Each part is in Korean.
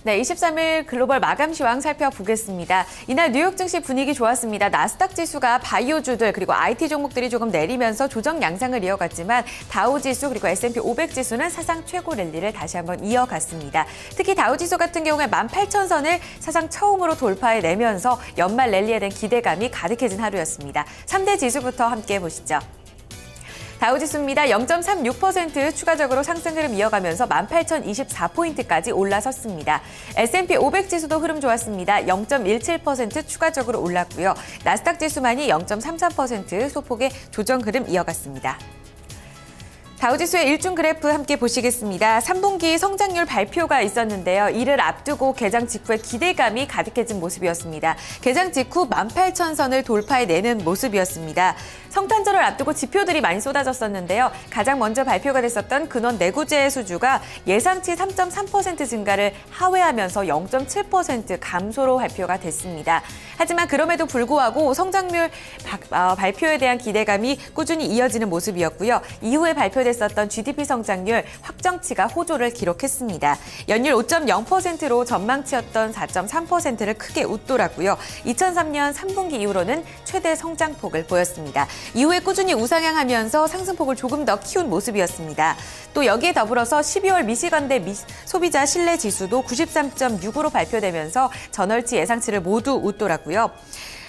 네, 23일 글로벌 마감 시황 살펴보겠습니다. 이날 뉴욕 증시 분위기 좋았습니다. 나스닥 지수가 바이오주들 그리고 IT 종목들이 조금 내리면서 조정 양상을 이어갔지만 다우 지수 그리고 S&P 500 지수는 사상 최고 랠리를 다시 한번 이어갔습니다. 특히 다우 지수 같은 경우에 18,000선을 사상 처음으로 돌파해내면서 연말 랠리에 대한 기대감이 가득해진 하루였습니다. 3대 지수부터 함께 보시죠. 다우지수입니다. 0.36% 추가적으로 상승 흐름 이어가면서 18,024포인트까지 올라섰습니다. S&P 500 지수도 흐름 좋았습니다. 0.17% 추가적으로 올랐고요. 나스닥 지수만이 0.33% 소폭의 조정 흐름 이어갔습니다. 다우지수의 일중 그래프 함께 보시겠습니다. 3분기 성장률 발표가 있었는데요. 이를 앞두고 개장 직후에 기대감이 가득해진 모습이었습니다. 개장 직후 18,000선을 돌파해내는 모습이었습니다. 성탄절을 앞두고 지표들이 많이 쏟아졌었는데요. 가장 먼저 발표가 됐었던 근원 내구재 수주가 예상치 3.3% 증가를 하회하면서 0.7% 감소로 발표가 됐습니다. 하지만 그럼에도 불구하고 성장률 발표에 대한 기대감이 꾸준히 이어지는 모습이었고요. 이후에 발표됐었던 GDP 성장률 확정치가 호조를 기록했습니다. 연율 5.0%로 전망치였던 4.3%를 크게 웃돌았고요. 2003년 3분기 이후로는 최대 성장폭을 보였습니다. 이후에 꾸준히 우상향하면서 상승폭을 조금 더 키운 모습이었습니다. 또 여기에 더불어서 12월 미시간대 소비자 신뢰 지수도 93.6으로 발표되면서 전월치 예상치를 모두 웃돌았고요.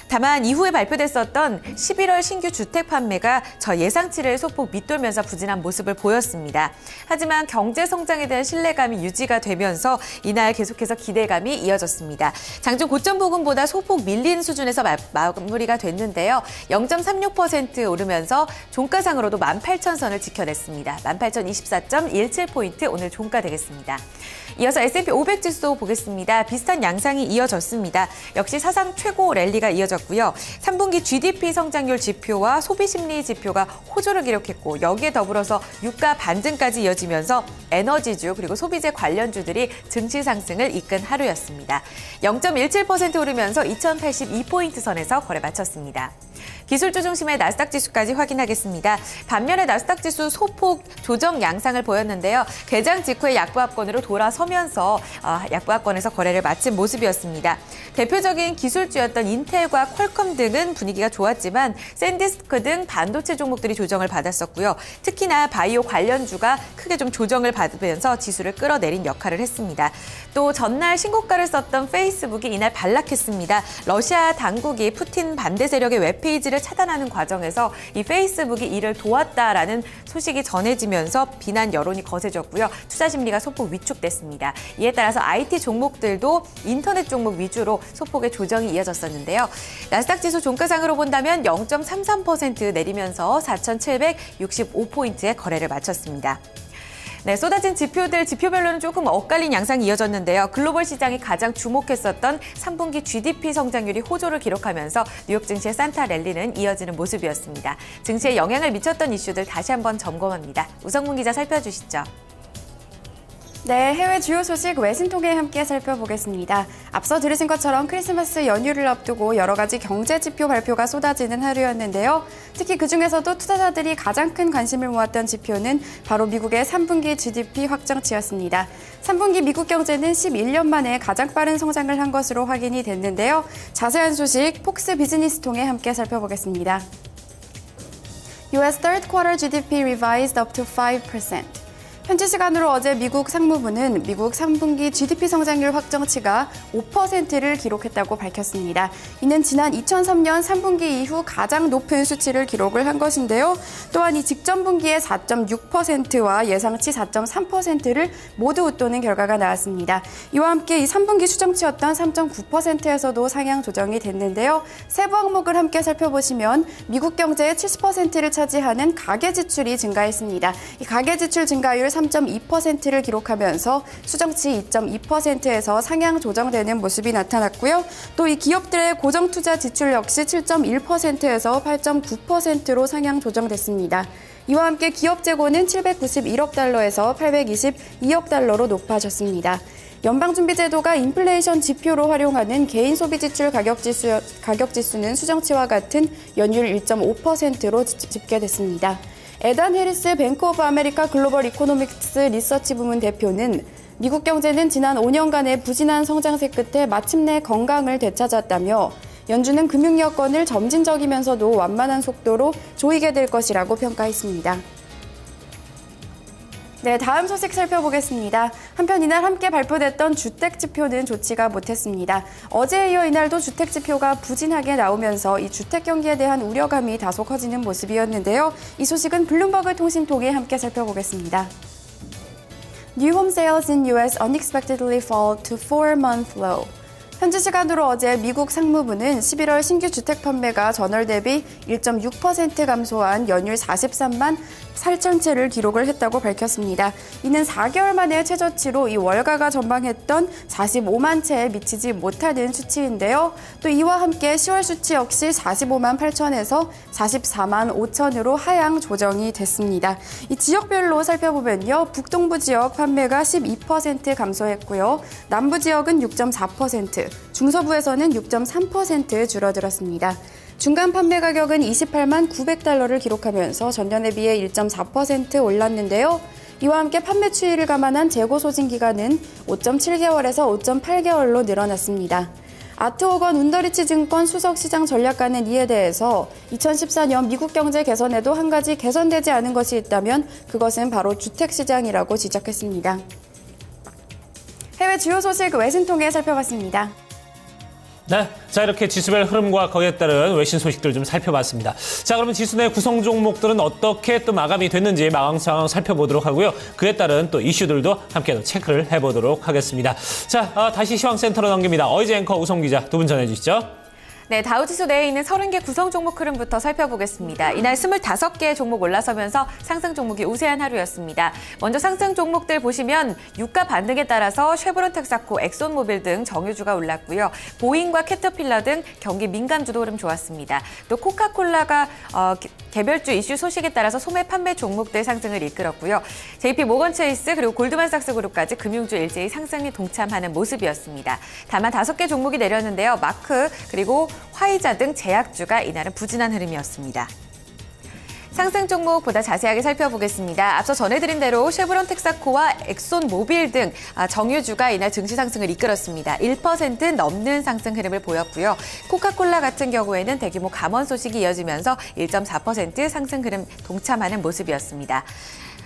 다만 이후에 발표됐었던 11월 신규 주택 판매가 저 예상치를 소폭 밑돌면서 부진한 모습을 보였습니다. 하지만 경제 성장에 대한 신뢰감이 유지가 되면서 이날 계속해서 기대감이 이어졌습니다. 장중 고점 부근보다 소폭 밀린 수준에서 마무리가 됐는데요. 0.36% 오르면서 종가상으로도 18,000선을 지켜냈습니다. 18,024.17포인트 오늘 종가 되겠습니다. 이어서 S&P 500 지수 보겠습니다. 비슷한 양상이 이어졌습니다. 역시 사상 최고 랠리가 이어졌고요. 3분기 GDP 성장률 지표와 소비심리 지표가 호조를 기록했고 여기에 더불어서 유가 반등까지 이어지면서 에너지주 그리고 소비재 관련주들이 증시 상승을 이끈 하루였습니다. 0.17% 오르면서 2,082포인트 선에서 거래 마쳤습니다. 기술주 중심의 나스닥 지수까지 확인하겠습니다. 반면에 나스닥 지수 소폭 조정 양상을 보였는데요. 개장 직후에 약보합권으로 돌아서면서 약보합권에서 거래를 마친 모습이었습니다. 대표적인 기술주였던 인텔과 퀄컴 등은 분위기가 좋았지만 샌디스크 등 반도체 종목들이 조정을 받았었고요. 특히나 바이오 관련주가 크게 좀 조정을 받으면서 지수를 끌어내린 역할을 했습니다. 또 전날 신고가를 썼던 페이스북이 이날 반락했습니다. 러시아 당국이 푸틴 반대 세력의 웹페이지를 차단하는 과정에서 이 페이스북이 이를 도왔다라는 소식이 전해지면서 비난 여론이 거세졌고요. 투자 심리가 소폭 위축됐습니다. 이에 따라서 IT 종목들도 인터넷 종목 위주로 소폭의 조정이 이어졌었는데요. 나스닥 지수 종가상으로 본다면 0.33% 내리면서 4,765포인트의 거래를 마쳤습니다. 네, 쏟아진 지표들, 지표별로는 조금 엇갈린 양상이 이어졌는데요. 글로벌 시장이 가장 주목했었던 3분기 GDP 성장률이 호조를 기록하면서 뉴욕 증시의 산타 랠리는 이어지는 모습이었습니다. 증시에 영향을 미쳤던 이슈들 다시 한번 점검합니다. 우성문 기자 살펴주시죠. 네, 해외 주요 소식 외신 통해 함께 살펴보겠습니다. 앞서 들으신 것처럼 크리스마스 연휴를 앞두고 여러 가지 경제 지표 발표가 쏟아지는 하루였는데요. 특히 그중에서도 투자자들이 가장 큰 관심을 모았던 지표는 바로 미국의 3분기 GDP 확정치였습니다. 3분기 미국 경제는 11년 만에 가장 빠른 성장을 한 것으로 확인이 됐는데요. 자세한 소식 폭스 비즈니스 통해 함께 살펴보겠습니다. US third quarter GDP revised up to 5%. 현지 시간으로 어제 미국 상무부는 미국 3분기 GDP 성장률 확정치가 5%를 기록했다고 밝혔습니다. 이는 지난 2003년 3분기 이후 가장 높은 수치를 기록을 한 것인데요. 또한 이 직전 분기의 4.6%와 예상치 4.3%를 모두 웃도는 결과가 나왔습니다. 이와 함께 이 3분기 수정치였던 3.9%에서도 상향 조정이 됐는데요. 세부 항목을 함께 살펴보시면 미국 경제의 70%를 차지하는 가계 지출이 증가했습니다. 이 가계 지출 증가율 3.2%를 기록하면서 수정치 2.2%에서 상향 조정되는 모습이 나타났고요. 또 이 기업들의 고정 투자 지출 역시 7.1%에서 8.9%로 상향 조정됐습니다. 이와 함께 기업 재고는 791억 달러에서 822억 달러로 높아졌습니다. 연방준비제도가 인플레이션 지표로 활용하는 개인 소비 지출 가격 지수는 수정치와 같은 연율 1.5%로 집계됐습니다. 에단 해리스 뱅크 오브 아메리카 글로벌 이코노믹스 리서치 부문 대표는 미국 경제는 지난 5년간의 부진한 성장세 끝에 마침내 건강을 되찾았다며 연준은 금융 여건을 점진적이면서도 완만한 속도로 조이게 될 것이라고 평가했습니다. 네, 다음 소식 살펴보겠습니다. 한편 이날 함께 발표됐던 주택지표는 좋지가 못했습니다. 어제에 이어 이날도 주택지표가 부진하게 나오면서 이 주택 경기에 대한 우려감이 다소 커지는 모습이었는데요. 이 소식은 블룸버그 통신 통해 함께 살펴보겠습니다. New home sales in US unexpectedly fall to 4-month low. 현지 시간으로 어제 미국 상무부는 11월 신규 주택 판매가 전월 대비 1.6% 감소한 연율 43만 8천 채를 기록을 했다고 밝혔습니다. 이는 4개월 만에 최저치로 이 월가가 전망했던 45만 채에 미치지 못하는 수치인데요. 또 이와 함께 10월 수치 역시 45만 8천에서 44만 5천으로 하향 조정이 됐습니다. 이 지역별로 살펴보면요. 북동부 지역 판매가 12% 감소했고요. 남부 지역은 6.4%, 중서부에서는 6.3% 줄어들었습니다. 중간 판매 가격은 28만 900달러를 기록하면서 전년에 비해 1.4% 올랐는데요. 이와 함께 판매 추이를 감안한 재고 소진 기간은 5.7개월에서 5.8개월로 늘어났습니다. 아트호건 운더리치 증권 수석시장 전략가는 이에 대해서 2014년 미국 경제 개선에도 한 가지 개선되지 않은 것이 있다면 그것은 바로 주택시장이라고 지적했습니다. 해외 주요 소식 외신 통해 살펴봤습니다. 네, 자 이렇게 지수별 흐름과 거기에 따른 외신 소식들 좀 살펴봤습니다. 자, 그러면 지수 내 구성 종목들은 어떻게 또 마감이 됐는지 마감 상황 살펴보도록 하고요. 그에 따른 또 이슈들도 함께 또 체크를 해보도록 하겠습니다. 자, 다시 시황센터로 넘깁니다. 어이즈 앵커 우성 기자 두 분 전해주시죠. 네, 다우지수 내에 있는 30개 구성 종목 흐름부터 살펴보겠습니다. 이날 25개의 종목 올라서면서 상승 종목이 우세한 하루였습니다. 먼저 상승 종목들 보시면 유가 반등에 따라서 쉐보론 텍사코, 엑손모빌 등 정유주가 올랐고요. 보잉과 캐터필러 등 경기 민감주도 흐름 좋았습니다. 또 코카콜라가 개별주 이슈 소식에 따라서 소매 판매 종목들 상승을 이끌었고요. JP 모건 체이스 그리고 골드만삭스 그룹까지 금융주 일제히 상승에 동참하는 모습이었습니다. 다만 5개 종목이 내렸는데요. 마크 그리고 화이자 등 제약주가 이날은 부진한 흐름이었습니다. 상승 종목 보다 자세하게 살펴보겠습니다. 앞서 전해드린 대로 쉐브론 텍사코와 엑손모빌 등 정유주가 이날 증시 상승을 이끌었습니다. 1% 넘는 상승 흐름을 보였고요. 코카콜라 같은 경우에는 대규모 감원 소식이 이어지면서 1.4% 상승 흐름 동참하는 모습이었습니다.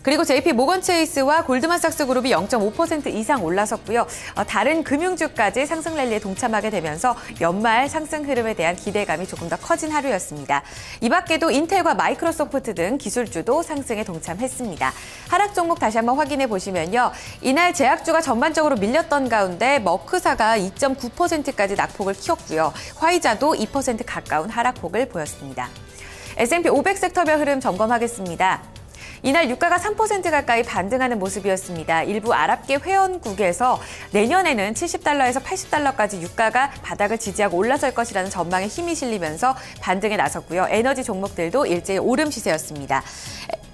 그리고 JP 모건 체이스와 골드만삭스 그룹이 0.5% 이상 올라섰고요. 다른 금융주까지 상승 랠리에 동참하게 되면서 연말 상승 흐름에 대한 기대감이 조금 더 커진 하루였습니다. 이 밖에도 인텔과 마이크로소프트 등 기술주도 상승에 동참했습니다. 하락 종목 다시 한번 확인해 보시면요. 이날 제약주가 전반적으로 밀렸던 가운데 머크사가 2.9%까지 낙폭을 키웠고요. 화이자도 2% 가까운 하락폭을 보였습니다. S&P 500 섹터별 흐름 점검하겠습니다. 이날 유가가 3% 가까이 반등하는 모습이었습니다. 일부 아랍계 회원국에서 내년에는 70달러에서 80달러까지 유가가 바닥을 지지하고 올라설 것이라는 전망에 힘이 실리면서 반등에 나섰고요. 에너지 종목들도 일제히 오름 시세였습니다.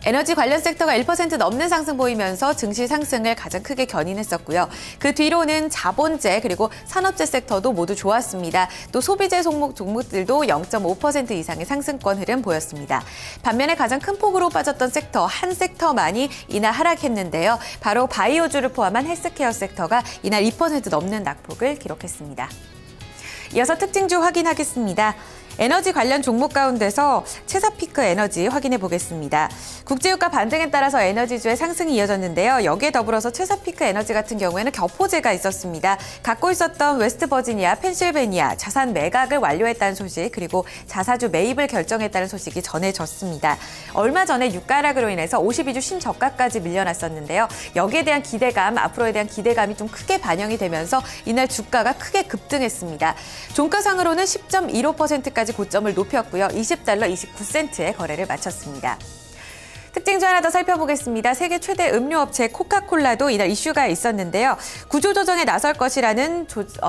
에너지 관련 섹터가 1% 넘는 상승 보이면서 증시 상승을 가장 크게 견인했었고요. 그 뒤로는 자본재 그리고 산업재 섹터도 모두 좋았습니다. 또 소비재 종목들도 0.5% 이상의 상승권 흐름 보였습니다. 반면에 가장 큰 폭으로 빠졌던 섹터 한 섹터만이 이날 하락했는데요. 바로 바이오주를 포함한 헬스케어 섹터가 이날 2% 넘는 낙폭을 기록했습니다. 이어서 특징주 확인하겠습니다. 에너지 관련 종목 가운데서 체사피크 에너지 확인해 보겠습니다. 국제유가 반등에 따라서 에너지주의 상승이 이어졌는데요. 여기에 더불어서 체사피크 에너지 같은 경우에는 격포제가 있었습니다. 갖고 있었던 웨스트버지니아, 펜실베니아 자산 매각을 완료했다는 소식 그리고 자사주 매입을 결정했다는 소식이 전해졌습니다. 얼마 전에 유가 하락으로 인해서 52주 신저가까지 밀려났었는데요. 여기에 대한 기대감, 앞으로에 대한 기대감이 좀 크게 반영이 되면서 이날 주가가 크게 급등했습니다. 종가상으로는 10.15%까지 고점을 높였고요. 20달러 29센트에 거래를 마쳤습니다. 특징주 하나 더 살펴보겠습니다. 세계 최대 음료업체 코카콜라도 이날 이슈가 있었는데요. 구조조정에 나설 것이라는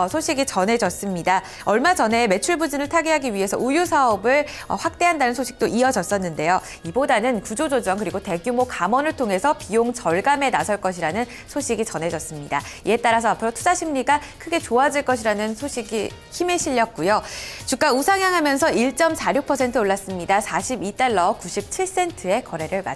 소식이 전해졌습니다. 얼마 전에 매출 부진을 타개하기 위해서 우유 사업을 확대한다는 소식도 이어졌었는데요. 이보다는 구조조정 그리고 대규모 감원을 통해서 비용 절감에 나설 것이라는 소식이 전해졌습니다. 이에 따라서 앞으로 투자 심리가 크게 좋아질 것이라는 소식이 힘에 실렸고요. 주가 우상향하면서 1.46% 올랐습니다. 42달러 97센트에 거래를 마쳤습니다.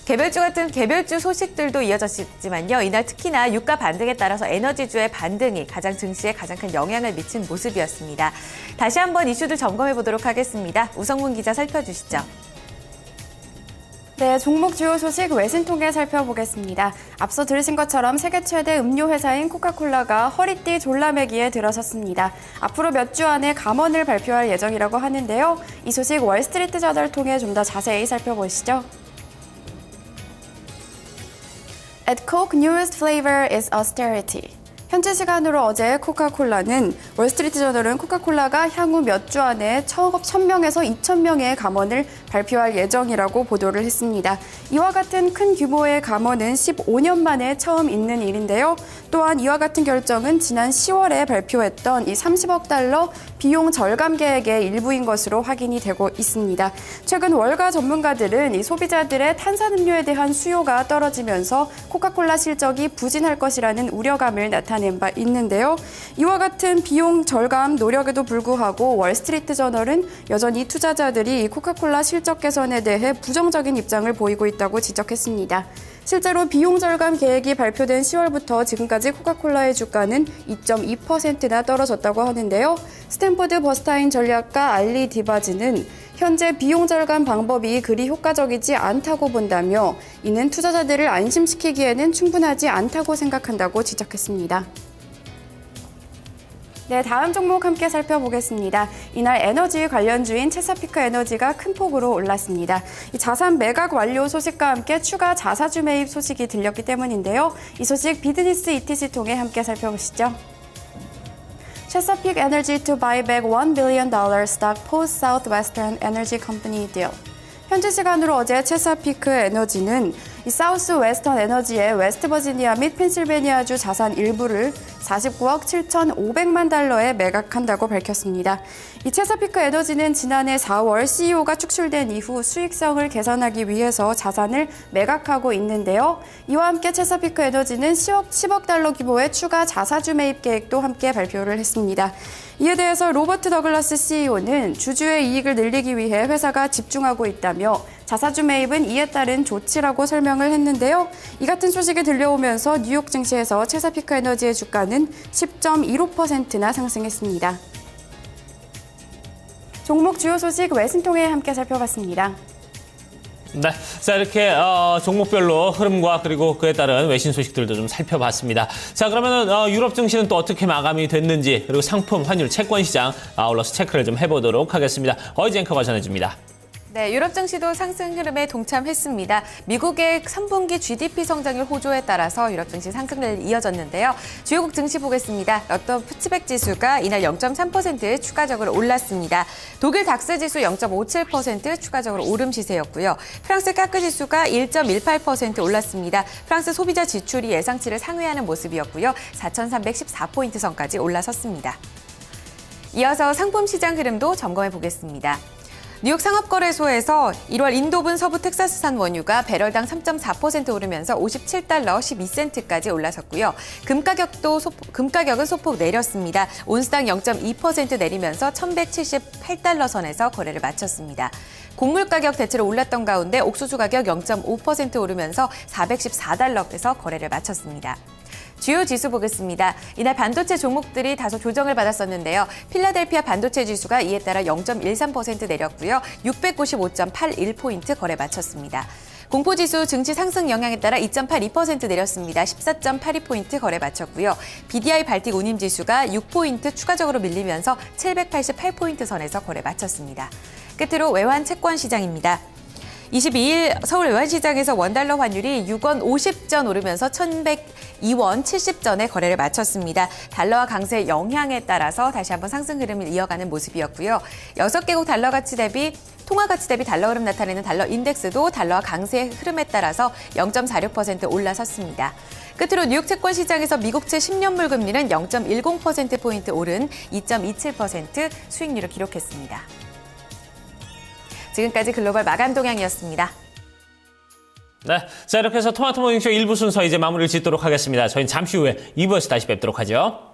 개별주 같은 개별주 소식들도 이어졌지만요. 이날 특히나 유가 반등에 따라서 에너지주의 반등이 가장 증시에 가장 큰 영향을 미친 모습이었습니다. 다시 한번 이슈들 점검해 보도록 하겠습니다. 우성문 기자 살펴주시죠. 네, 종목 주요 소식 외신 통해 살펴보겠습니다. 앞서 들으신 것처럼 세계 최대 음료 회사인 코카콜라가 허리띠 졸라매기에 들어섰습니다. 앞으로 몇 주 안에 감원을 발표할 예정이라고 하는데요. 이 소식 월스트리트 저널을 통해 좀 더 자세히 살펴보시죠. At Coke, newest flavor is austerity. 현지 시간으로 어제 코카콜라는 월스트리트 저널은 코카콜라가 향후 몇 주 안에 1,000명에서 2,000명의 감원을 발표할 예정이라고 보도를 했습니다. 이와 같은 큰 규모의 감원은 15년 만에 처음 있는 일인데요. 또한 이와 같은 결정은 지난 10월에 발표했던 이 30억 달러 비용 절감 계획의 일부인 것으로 확인이 되고 있습니다. 최근 월가 전문가들은 이 소비자들의 탄산음료에 대한 수요가 떨어지면서 코카콜라 실적이 부진할 것이라는 우려감을 나타낸 바 있는데요. 이와 같은 비용 절감 노력에도 불구하고 월스트리트 저널은 여전히 투자자들이 코카콜라 실적 개선에 대해 부정적인 입장을 보이고 있다고 지적했습니다. 실제로 비용 절감 계획이 발표된 10월부터 지금까지 코카콜라의 주가는 2.2%나 떨어졌다고 하는데요. 스탠포드 버스타인 전략가 알리 디바즈는 현재 비용 절감 방법이 그리 효과적이지 않다고 본다며 이는 투자자들을 안심시키기에는 충분하지 않다고 생각한다고 지적했습니다. 네, 다음 종목 함께 살펴보겠습니다. 이날 에너지 관련주인 체사피크 에너지가 큰 폭으로 올랐습니다. 이 자산 매각 완료 소식과 함께 추가 자사주 매입 소식이 들렸기 때문인데요. 이 소식 비즈니스 ETC 통해 함께 살펴보시죠. Chesapeake Energy to buy back $1 billion stock post Southwestern Energy Company deal. 현지 시간으로 어제 체사피크 에너지는 이 사우스 웨스턴 에너지의 웨스트버지니아 및 펜실베니아주 자산 일부를 49억 7,500만 달러에 매각한다고 밝혔습니다. 이 체사피크 에너지는 지난해 4월 CEO가 축출된 이후 수익성을 개선하기 위해서 자산을 매각하고 있는데요. 이와 함께 체사피크 에너지는 10억 달러 규모의 추가 자사주 매입 계획도 함께 발표를 했습니다. 이에 대해서 로버트 더글라스 CEO는 주주의 이익을 늘리기 위해 회사가 집중하고 있다며 자사주 매입은 이에 따른 조치라고 설명을 했는데요. 이 같은 소식이 들려오면서 뉴욕 증시에서 체사피크 에너지의 주가는 10.15%나 상승했습니다. 종목 주요 소식 외신 통해 함께 살펴봤습니다. 네, 자 이렇게 종목별로 흐름과 그리고 그에 따른 외신 소식들도 좀 살펴봤습니다. 자 그러면은 유럽 증시는 또 어떻게 마감이 됐는지 그리고 상품, 환율, 채권 시장 아울러서 체크를 좀 해보도록 하겠습니다. 어이지 앵커가 전해줍니다. 네, 유럽 증시도 상승 흐름에 동참했습니다. 미국의 3분기 GDP 성장률 호조에 따라서 유럽 증시 상승을 이어졌는데요. 주요국 증시 보겠습니다. 런던 푸츠백 지수가 이날 0.3% 추가적으로 올랐습니다. 독일 닥스 지수 0.57% 추가적으로 오름 시세였고요. 프랑스 까크 지수가 1.18% 올랐습니다. 프랑스 소비자 지출이 예상치를 상회하는 모습이었고요. 4,314포인트 선까지 올라섰습니다. 이어서 상품 시장 흐름도 점검해 보겠습니다. 뉴욕 상업거래소에서 1월 인도분 서부 텍사스산 원유가 배럴당 3.4% 오르면서 57달러 12센트까지 올라섰고요. 금 가격은 소폭 내렸습니다. 온스당 0.2% 내리면서 1,178달러 선에서 거래를 마쳤습니다. 곡물 가격 대체로 올랐던 가운데 옥수수 가격 0.5% 오르면서 414달러에서 거래를 마쳤습니다. 주요 지수 보겠습니다. 이날 반도체 종목들이 다소 조정을 받았었는데요. 필라델피아 반도체 지수가 이에 따라 0.13% 내렸고요. 695.81포인트 거래 마쳤습니다. 공포지수 증시 상승 영향에 따라 2.82% 내렸습니다. 14.82포인트 거래 마쳤고요. BDI 발틱 운임지수가 6포인트 추가적으로 밀리면서 788포인트 선에서 거래 마쳤습니다. 끝으로 외환 채권 시장입니다. 22일 서울 외환시장에서 원달러 환율이 6원 50전 오르면서 1,102원 70전에 거래를 마쳤습니다. 달러와 강세 영향에 따라서 다시 한번 상승 흐름을 이어가는 모습이었고요. 6개국 달러 가치 대비 통화 가치 대비 달러 흐름 나타내는 달러 인덱스도 달러와 강세 흐름에 따라서 0.46% 올라섰습니다. 끝으로 뉴욕 채권 시장에서 미국채 10년물 금리는 0.10%포인트 오른 2.27% 수익률을 기록했습니다. 지금까지 글로벌 마감 동향이었습니다. 네, 자 이렇게 해서 토마토 모닝쇼 1부 순서 이제 마무리를 짓도록 하겠습니다. 저희는 잠시 후에 2부에서 다시 뵙도록 하죠.